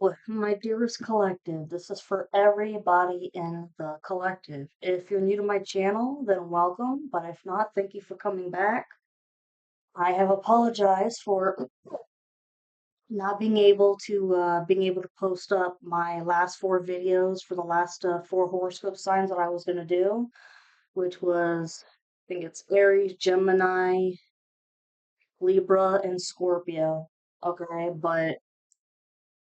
Well, my dearest collective, this is for everybody in the collective. If you're new to my channel, then welcome, but if not, thank you for coming back. I have apologized for not being able to post up my last four videos for the last four horoscope signs that I was gonna do, which was I think it's Aries, Gemini, Libra, and Scorpio. Okay, but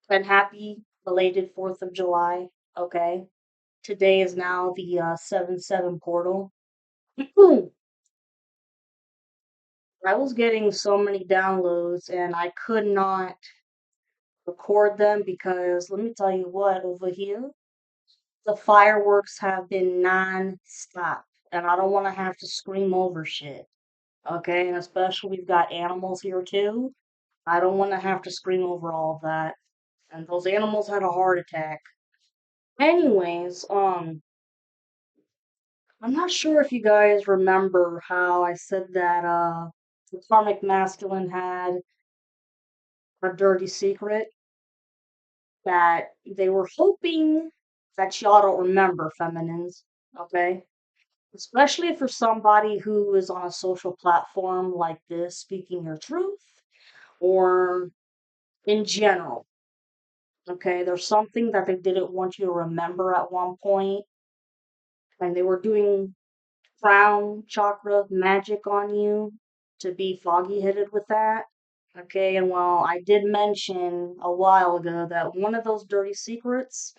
and happy belated 4th of July. Okay. Today is now the 7/7 portal. I was getting so many downloads and I could not record them because let me tell you what, over here, the fireworks have been non-stop and I don't want to have to scream over shit. Okay, and especially we've got animals here too. I don't want to have to scream over all of that. And those animals had a heart attack. Anyways, I'm not sure if you guys remember how I said that the karmic masculine had a dirty secret that they were hoping that y'all don't remember, feminines, okay? Especially for somebody who is on a social platform like this, speaking your truth, or in general, okay? There's something that they didn't want you to remember at one point, and they were doing crown chakra magic on you to be foggy headed with that. Okay, and well, I did mention a while ago that one of those dirty secrets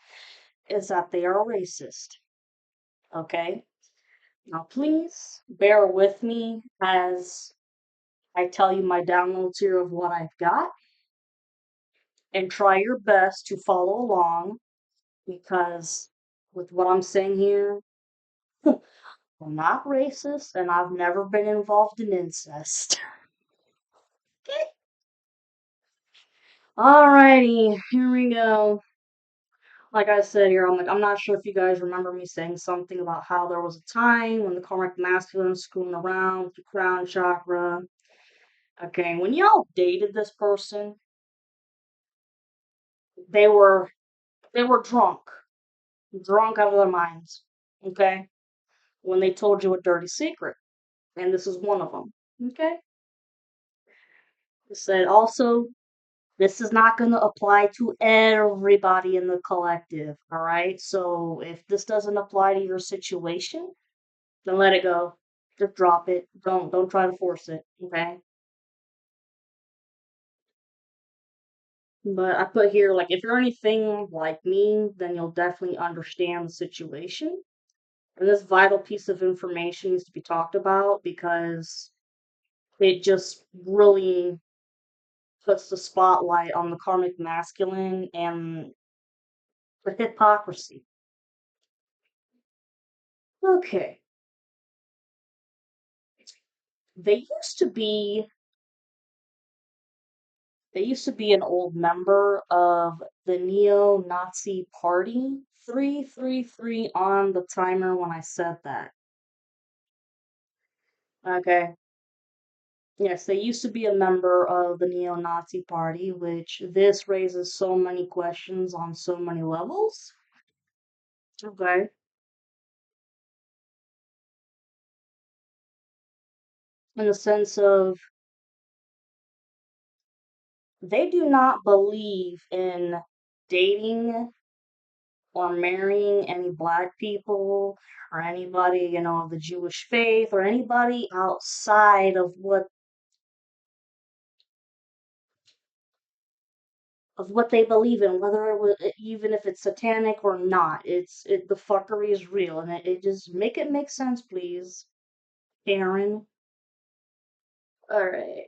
is that they are racist. Okay, now please bear with me as I tell you my downloads here of what I've got and try your best to follow along because with what I'm saying here, I'm not racist and I've never been involved in incest. Okay. Alrighty, here we go. Like I said here, I'm not sure if you guys remember me saying something about how there was a time when the karmic masculine was screwing around with the crown chakra. Okay, when y'all dated this person, they were they were drunk out of their minds. Okay, when they told you a dirty secret, and this is one of them. Okay, it said also this is not going to apply to everybody in the collective. All right, so if this doesn't apply to your situation, then let it go. Just drop it. Don't try to force it. Okay. But I put here like if you're anything like me, then you'll definitely understand the situation. And this vital piece of information needs to be talked about because it just really puts the spotlight on the karmic masculine and the hypocrisy. Okay. They used to be They used to be an old member of the neo-Nazi party. 333 on the timer when I said that. Okay. Yes, they used to be a member of the neo-Nazi party, which this raises so many questions on so many levels. Okay. In the sense of they do not believe in dating or marrying any black people or anybody, of the Jewish faith or anybody outside of what they believe in, whether even if it's satanic or not. The fuckery is real, and it just make it make sense, please, Karen. All right,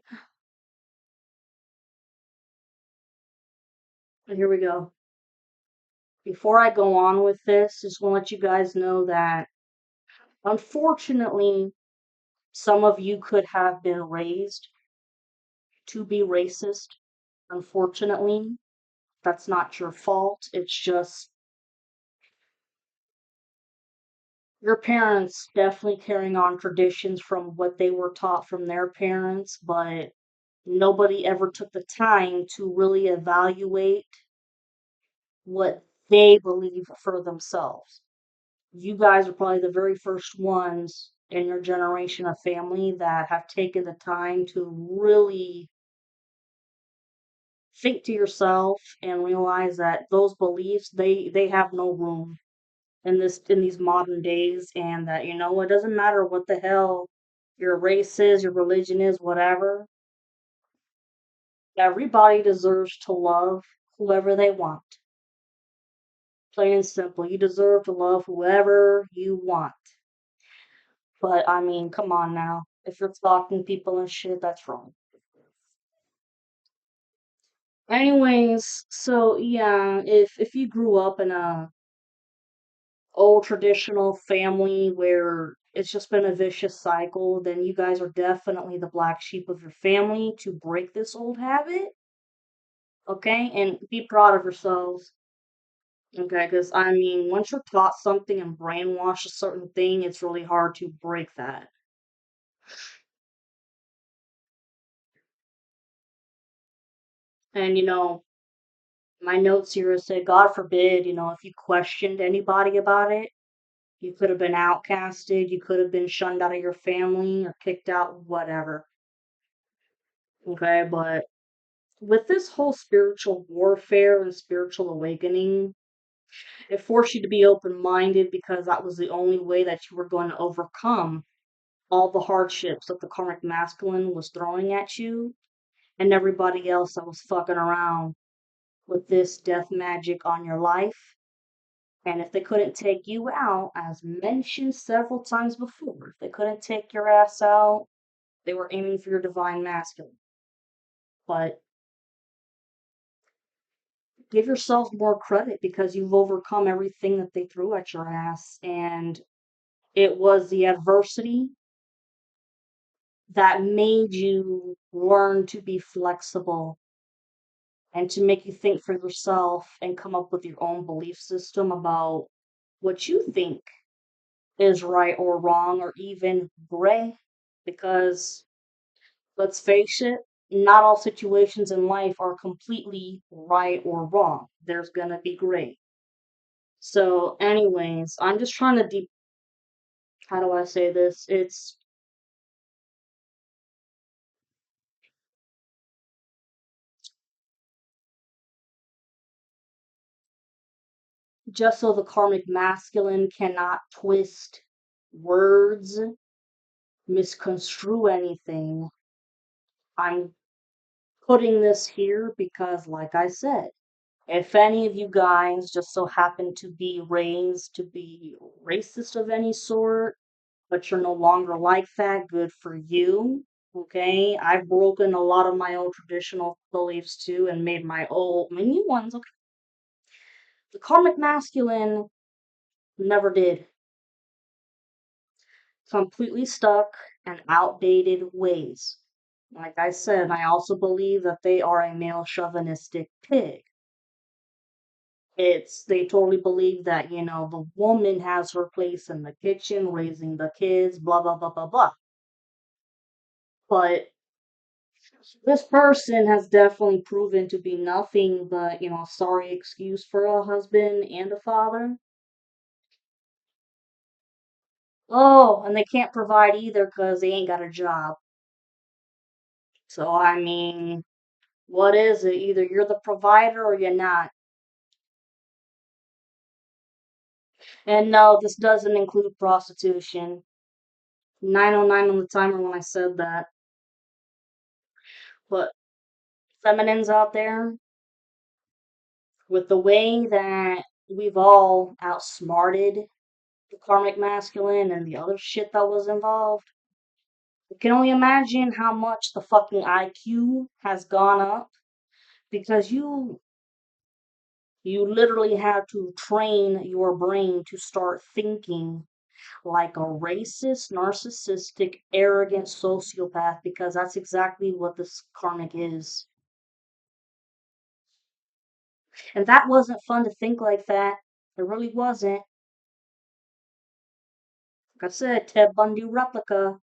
here we go. Before I go on with this, just want to let you guys know that unfortunately, some of you could have been raised to be racist. Unfortunately, that's not your fault. It's just your parents definitely carrying on traditions from what they were taught from their parents, but nobody ever took the time to really evaluate what they believe for themselves. You guys are probably the very first ones in your generation of family that have taken the time to really think to yourself and realize that those beliefs they have no room in these modern days, and that it doesn't matter what the hell your race is, your religion is, whatever. Everybody deserves to love whoever they want. Plain and simple. You deserve to love whoever you want. But I mean, come on now. If you're stalking people and shit, that's wrong. Anyways, so yeah, if you grew up in a old traditional family where it's just been a vicious cycle, then you guys are definitely the black sheep of your family to break this old habit, okay? And be proud of yourselves, okay? Because I mean, once you're taught something and brainwashed a certain thing, it's really hard to break that. And my notes here say, God forbid, if you questioned anybody about it, you could have been outcasted, you could have been shunned out of your family or kicked out, whatever. Okay, but with this whole spiritual warfare and spiritual awakening, it forced you to be open minded because that was the only way that you were going to overcome all the hardships that the karmic masculine was throwing at you and everybody else that was fucking around with this death magic on your life. And if they couldn't take you out, as mentioned several times before, if they couldn't take your ass out, they were aiming for your divine masculine. But give yourself more credit because you've overcome everything that they threw at your ass. And it was the adversity that made you learn to be flexible and to make you think for yourself and come up with your own belief system about what you think is right or wrong or even gray. Because let's face it, not all situations in life are completely right or wrong. There's gonna be gray. So, anyways, I'm just trying to how do I say this? It's just so the karmic masculine cannot twist words, misconstrue anything. I'm putting this here because, like I said, if any of you guys just so happen to be raised to be racist of any sort, but you're no longer like that, good for you. Okay, I've broken a lot of my old traditional beliefs too and made my new ones. Okay, the karmic masculine never did. Completely stuck in outdated ways. Like I said, I also believe that they are a male chauvinistic pig. They totally believe that, the woman has her place in the kitchen, raising the kids, blah, blah, blah, blah, blah. But this person has definitely proven to be nothing but, sorry excuse for a husband and a father. Oh, and they can't provide either because they ain't got a job. So, I mean, what is it? Either you're the provider or you're not. And no, this doesn't include prostitution. 909 on the timer when I said that. But feminines out there, with the way that we've all outsmarted the karmic masculine and the other shit that was involved, you can only imagine how much the fucking IQ has gone up because you literally had to train your brain to start thinking like a racist, narcissistic, arrogant sociopath because that's exactly what this karmic is. And that wasn't fun to think like that. It really wasn't. Like I said, Ted Bundy replica.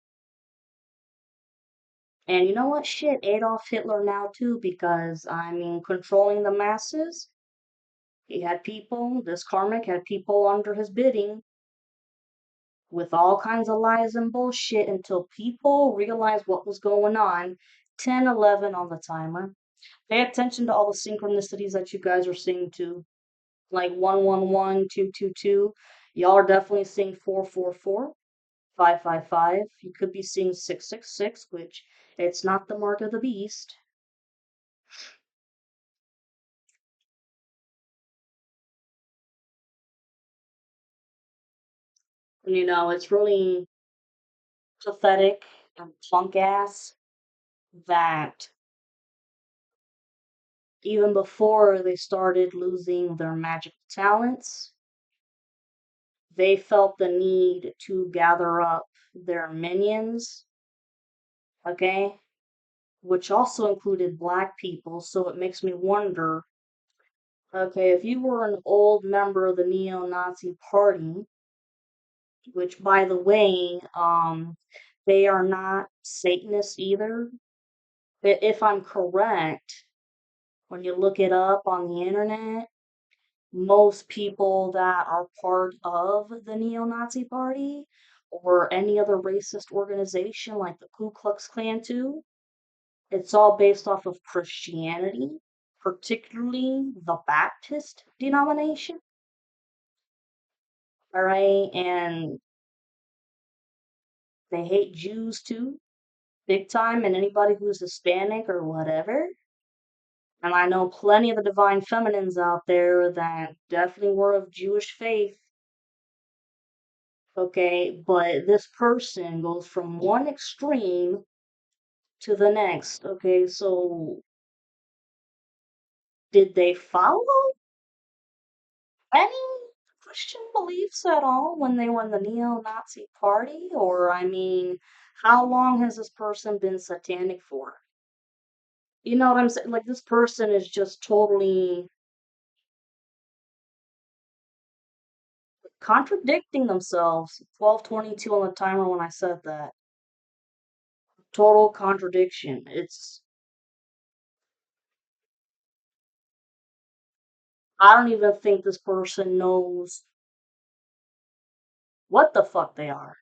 And you know what? Shit, Adolf Hitler now too, because I mean, controlling the masses. This karmic had people under his bidding with all kinds of lies and bullshit until people realized what was going on. 10, 11 on the timer. Pay attention to all the synchronicities that you guys are seeing too. Like 111, 222. Y'all are definitely seeing 444, 555. You could be seeing 666, which it's not the mark of the beast. It's really pathetic and punk ass that even before they started losing their magic talents, they felt the need to gather up their minions, okay? Which also included black people, so it makes me wonder, okay, if you were an old member of the neo-Nazi party, which by the way, they are not Satanists either. If I'm correct, when you look it up on the internet, most people that are part of the neo-Nazi party or any other racist organization like the Ku Klux Klan too, it's all based off of Christianity, particularly the Baptist denomination. All right, and they hate Jews too, big time, and anybody who's Hispanic or whatever. And I know plenty of the divine feminines out there that definitely were of Jewish faith. Okay, but this person goes from one extreme to the next. Okay, so did they follow any Christian beliefs at all when they were in the neo-Nazi party? Or, I mean, how long has this person been satanic for? You know what I'm saying? Like, this person is just totally contradicting themselves. 12:22 on the timer when I said that. Total contradiction. I don't even think this person knows what the fuck they are.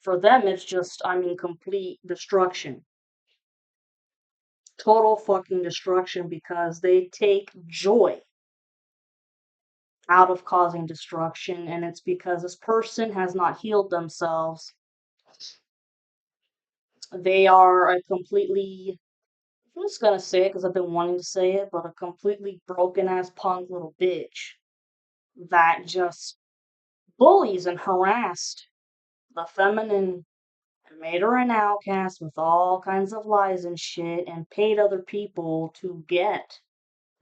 For them, it's just, I mean, complete destruction. Total fucking destruction because they take joy out of causing destruction, and it's because this person has not healed themselves. They are a completely, I'm just gonna say it because I've been wanting to say it, but a completely broken ass punk little bitch that just bullies and harassed the feminine and made her an outcast with all kinds of lies and shit and paid other people to get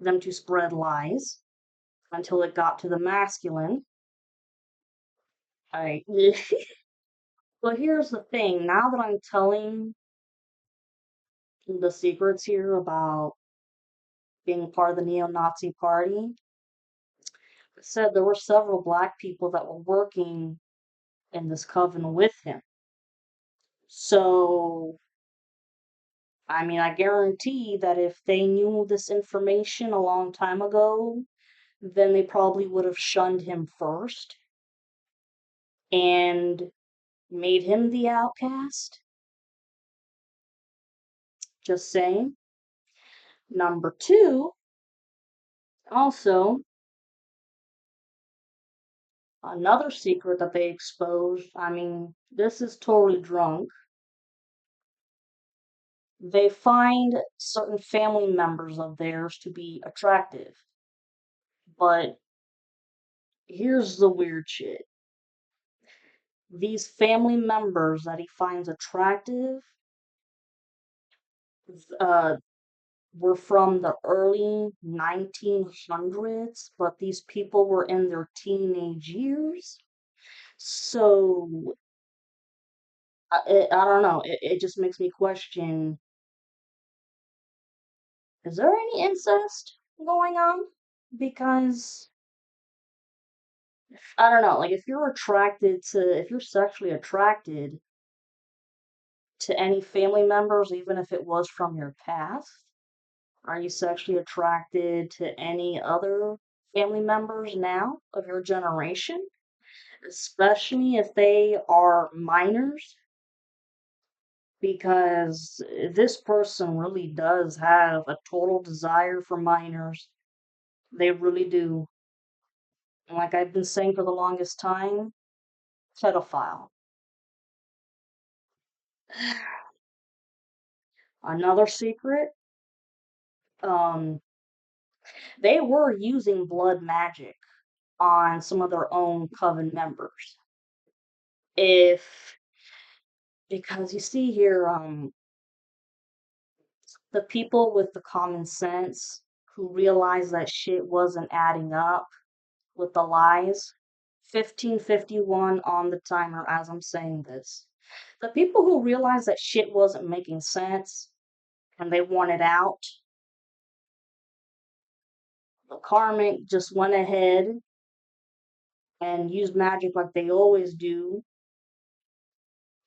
them to spread lies until it got to the masculine. I But here's the thing, now that I'm telling the secrets here about being part of the neo-Nazi party, it said there were several black people that were working in this coven with him. So, I mean, I guarantee that if they knew this information a long time ago, then they probably would have shunned him first and made him the outcast. Just saying. Number two, also, another secret that they exposed, I mean, this is totally drunk. They find certain family members of theirs to be attractive. But here's the weird shit. These family members that he finds attractive uh, were from the early 1900s, but these people were in their teenage years. So, I don't know. It just makes me question, is there any incest going on? Because, I don't know, like if you're sexually attracted to any family members, even if it was from your past, Are you sexually attracted to any other family members now of your generation? Especially if they are minors, because this person really does have a total desire for minors. They really do. And like I've been saying for the longest time, pedophile. Another secret, um, they were using blood magic on some of their own coven members. If Because you see here, the people with the common sense who realized that shit wasn't adding up with the lies. 1551 on the timer as I'm saying this. The people who realized that shit wasn't making sense and they wanted out, the karmic just went ahead and used magic like they always do,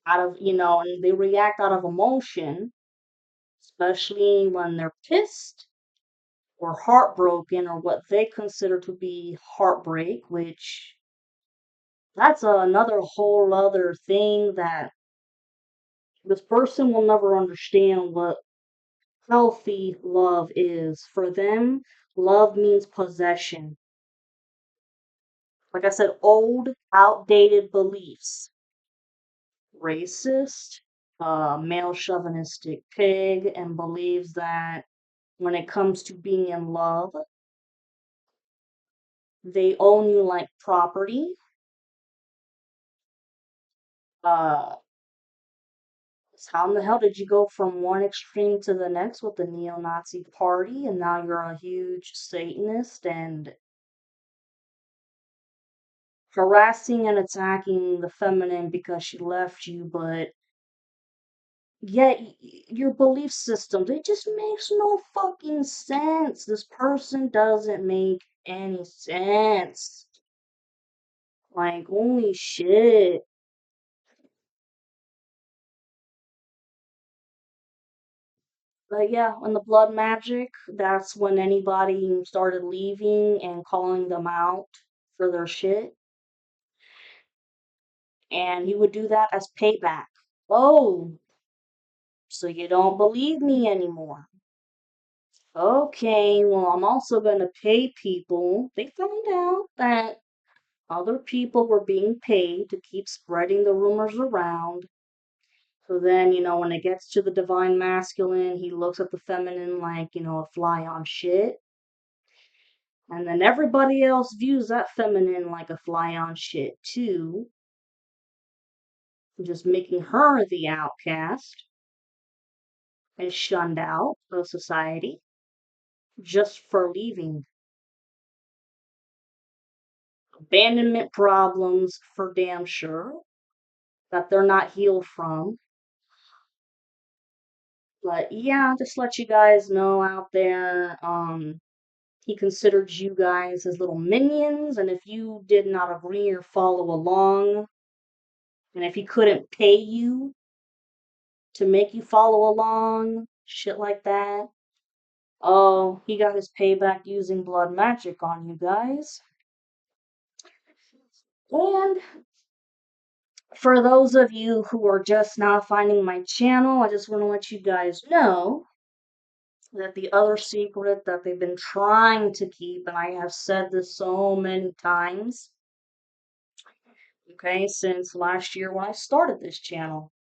out of, and they react out of emotion, especially when they're pissed or heartbroken or what they consider to be heartbreak, which that's another whole other thing that this person will never understand what healthy love is. For them, love means possession. Like I said, old, outdated beliefs. Racist, male chauvinistic pig, and believes that when it comes to being in love, they own you like property. Uh, how in the hell did you go from one extreme to the next with the neo-Nazi party and now you're a huge Satanist and harassing and attacking the feminine because she left you, but yet your belief systems, it just makes no fucking sense. This person doesn't make any sense. Like, holy shit. But yeah, when the blood magic, that's when anybody started leaving and calling them out for their shit. And he would do that as payback. Oh, so you don't believe me anymore. Okay, well, I'm also going to pay people. They found out that other people were being paid to keep spreading the rumors around. So then, when it gets to the divine masculine, he looks at the feminine like, a fly on shit. And then everybody else views that feminine like a fly on shit too, just making her the outcast and shunned out of society just for leaving. Abandonment problems for damn sure that they're not healed from. But yeah, just let you guys know out there, he considered you guys his little minions, and if you did not agree or follow along, and if he couldn't pay you to make you follow along, shit like that, oh, he got his payback using blood magic on you guys. And for those of you who are just now finding my channel, I just want to let you guys know that the other secret that they've been trying to keep, and I have said this so many times, okay, since last year when I started this channel,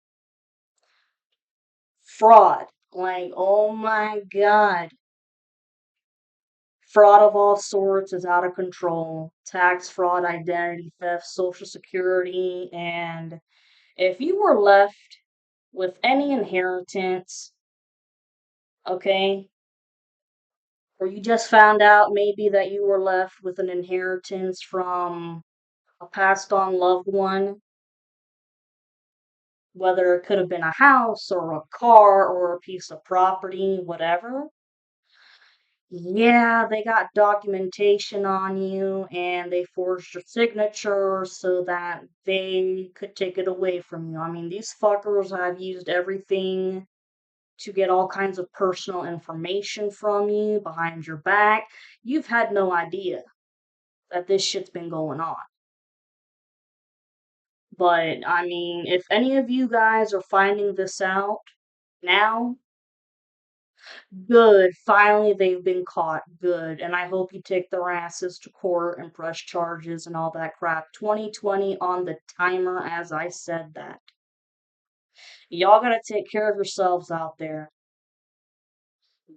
fraud. Like, oh my god. Fraud of all sorts is out of control. Tax fraud, identity theft, social security, and if you were left with any inheritance, okay, or you just found out maybe that you were left with an inheritance from a passed on loved one, whether it could have been a house or a car or a piece of property, whatever. Yeah, they got documentation on you and they forged your signature so that they could take it away from you. I mean, these fuckers have used everything to get all kinds of personal information from you behind your back. You've had no idea that this shit's been going on. But I mean, if any of you guys are finding this out now, good. Finally, they've been caught. Good. And I hope you take their asses to court and press charges and all that crap. 2020 on the timer, as I said that. Y'all gotta take care of yourselves out there.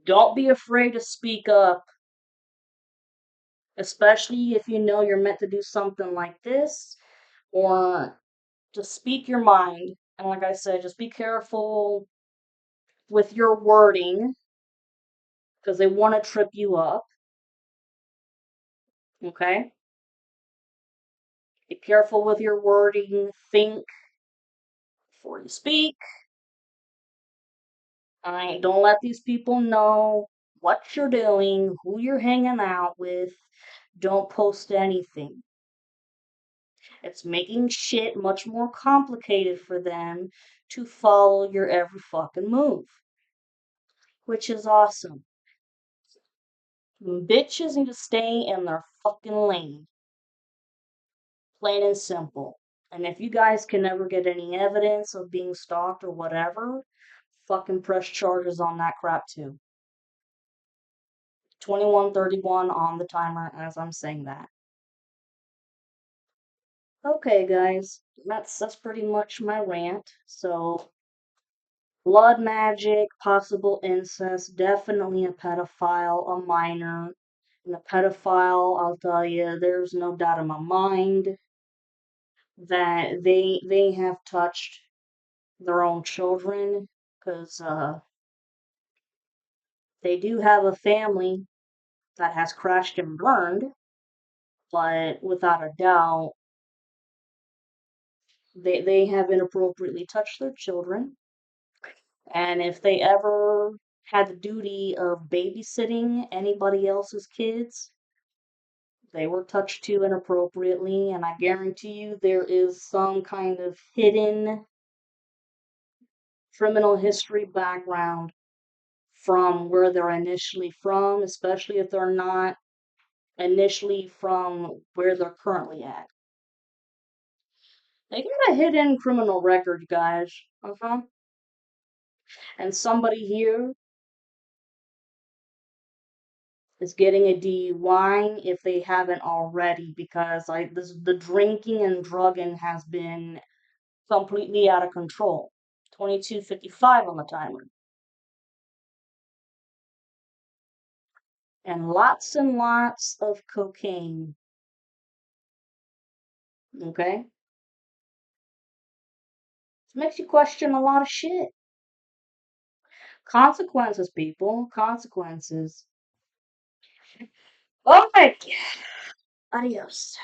Don't be afraid to speak up, especially if you know you're meant to do something like this, or just speak your mind. And like I said, just be careful with your wording because they want to trip you up. Okay? Be careful with your wording. Think before you speak. Alright? Don't let these people know what you're doing, who you're hanging out with. Don't post anything. It's making shit much more complicated for them to follow your every fucking move, which is awesome. Bitches need to stay in their fucking lane. Plain and simple. And if you guys can never get any evidence of being stalked or whatever, fucking press charges on that crap too. 21:31 on the timer as I'm saying that. Okay, guys, that's pretty much my rant. So, blood magic, possible incest, definitely a pedophile, a minor. And a pedophile, I'll tell you, there's no doubt in my mind that they have touched their own children because they do have a family that has crashed and burned, but without a doubt, they have inappropriately touched their children. And if they ever had the duty of babysitting anybody else's kids, they were touched too inappropriately. And I guarantee you there is some kind of hidden criminal history background from where they're initially from, especially if they're not initially from where they're currently at. They got a hidden criminal record, guys. And somebody here is getting a DUI if they haven't already, because the drinking and drugging has been completely out of control. 22:55 on the timer. And lots of cocaine. Okay? It makes you question a lot of shit. Consequences, people. Consequences. Alright. Adios.